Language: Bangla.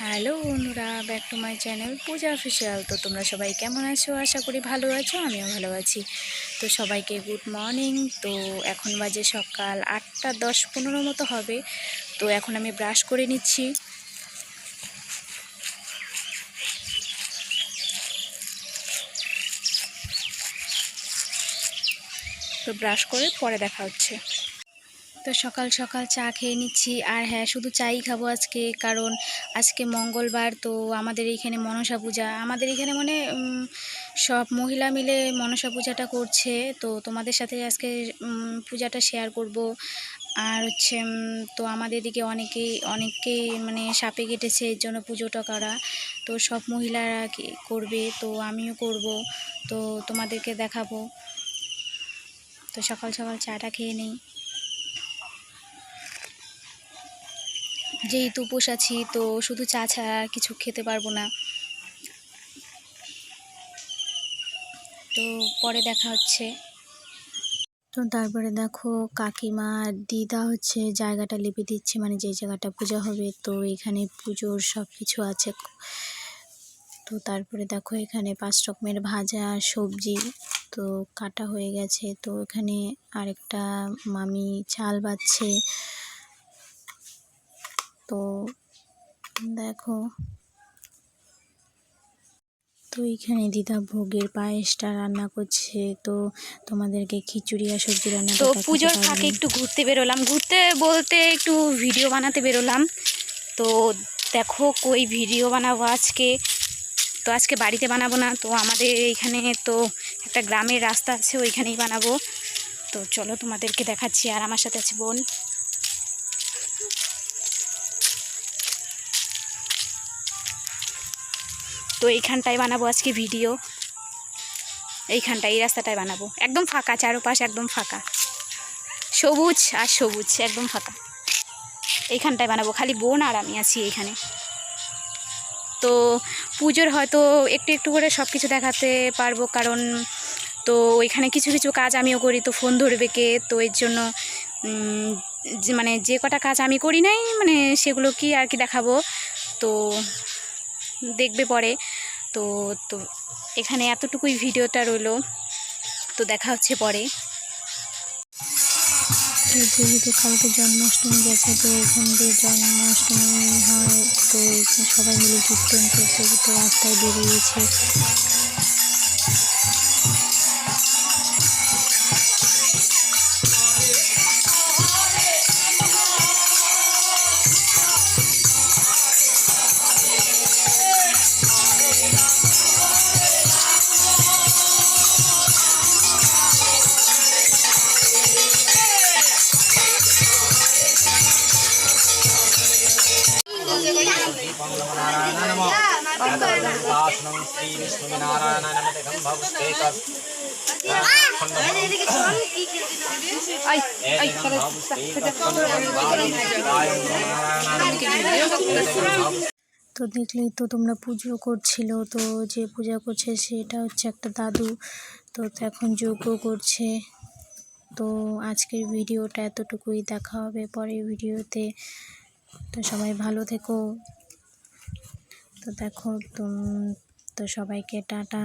হ্যালো বন্ধুরা, back to my channel Puja official. তো তোমরা সবাই কেমন আছো? আশা করি ভালো আছো, আমিও ভালো আছি। তো সবাইকে গুড মর্নিং। তো এখন বাজে সকাল 8টা 10-15 মতো হবে। তো এখন আমি ব্রাশ করে নিচ্ছি। তো ব্রাশ করে পরে দেখা হচ্ছে। তো সকাল সকাল চা খেয়ে নিচ্ছি। আর হ্যাঁ, শুধু চাই খাবো আজকে, কারণ আজকে মঙ্গলবার। তো আমাদের এইখানে মনসা পূজা, আমাদের এখানে মানে সব মহিলা মিলে মনসা পূজাটা করছে। তো তোমাদের সাথে আজকে পূজাটা শেয়ার করব। আর হচ্ছে তো আমাদের এদিকে অনেকেই মানে সাপে কেটেছে, এর জন্য পুজোটা করা। তো সব মহিলারা করবে, তো আমিও করব। তো তোমাদেরকে দেখাবো। তো সকাল সকাল চাটা খেয়ে নিই। যেহেতু উপোস আছি, তো শুধু চা ছাড়া আর কিছু খেতে পারবো না। তো পরে দেখা হচ্ছে। তো তারপরে দেখো কাকিমা দিদা হচ্ছে জায়গাটা লিপে দিচ্ছে, মানে যে জায়গাটা পূজা হবে। তো এখানে পুজোর সব কিছু আছে। তো তারপরে দেখো এখানে 5 রকমের ভাজা সবজি তো কাটা হয়ে গেছে। তো এখানে আরেকটা মামি চাল বাচ্ছে। তো দেখো, তো এইখানে দিদা ভোগের পায়েসটা রান্না করছে। তো তোমাদেরকে খিচুড়ি আর সবজি রান্নাটা তো পুজোর ফাঁকে একটু ঘুরতে বেরোলাম, ঘুরতে বলতে একটু ভিডিও বানাতে বেরোলাম। তো দেখো কই ভিডিও বানাবো আজকে। তো আজকে বাড়িতে বানাবো না, তো আমাদের এইখানে তো একটা গ্রামের রাস্তা আছে, ওইখানেই বানাবো। তো চলো তোমাদেরকে দেখাচ্ছি। আর আমার সাথে আছে বোন। তো এইখানটায় বানাবো আজকে ভিডিও, এইখানটায় এই রাস্তাটায় বানাবো। একদম ফাঁকা, চারোপাশ একদম ফাঁকা, সবুজ আর সবুজ, একদম ফাঁকা। এইখানটায় বানাবো, খালি বোন আর আমি আছি এইখানে। তো পুজোর হয়তো একটু একটু করে সব কিছু দেখাতে পারবো, কারণ তো ওইখানে কিছু কিছু কাজ আমিও করি। তো ফোন ধরবে কে? তো এর জন্য মানে যে কটা কাজ আমি করি নাই, মানে সেগুলো কি আর কি দেখাবো। তো দেখবে পরে। তো তো এখানে এতটুকুই ভিডিওটা রইলো। তো দেখা হচ্ছে পরে। যেহেতু কালকে জন্মাষ্টমী গেছে, তো এখান দিয়ে জন্মাষ্টমী হয়। তো সবাই মিলে কীর্তন করতে করতে রাস্তায় বেরিয়েছে। তো দেখলেই তো তোমরা পুজো করছিল। তো যে পূজা করছে সেটা হচ্ছে একটা দাদু। তো এখন যজ্ঞ করছে। তো আজকের ভিডিওটা এতটুকুই, দেখা হবে পরের ভিডিওতে। তো সবাই ভালো থেকো। তো দেখো তো সবাইকে টাটা।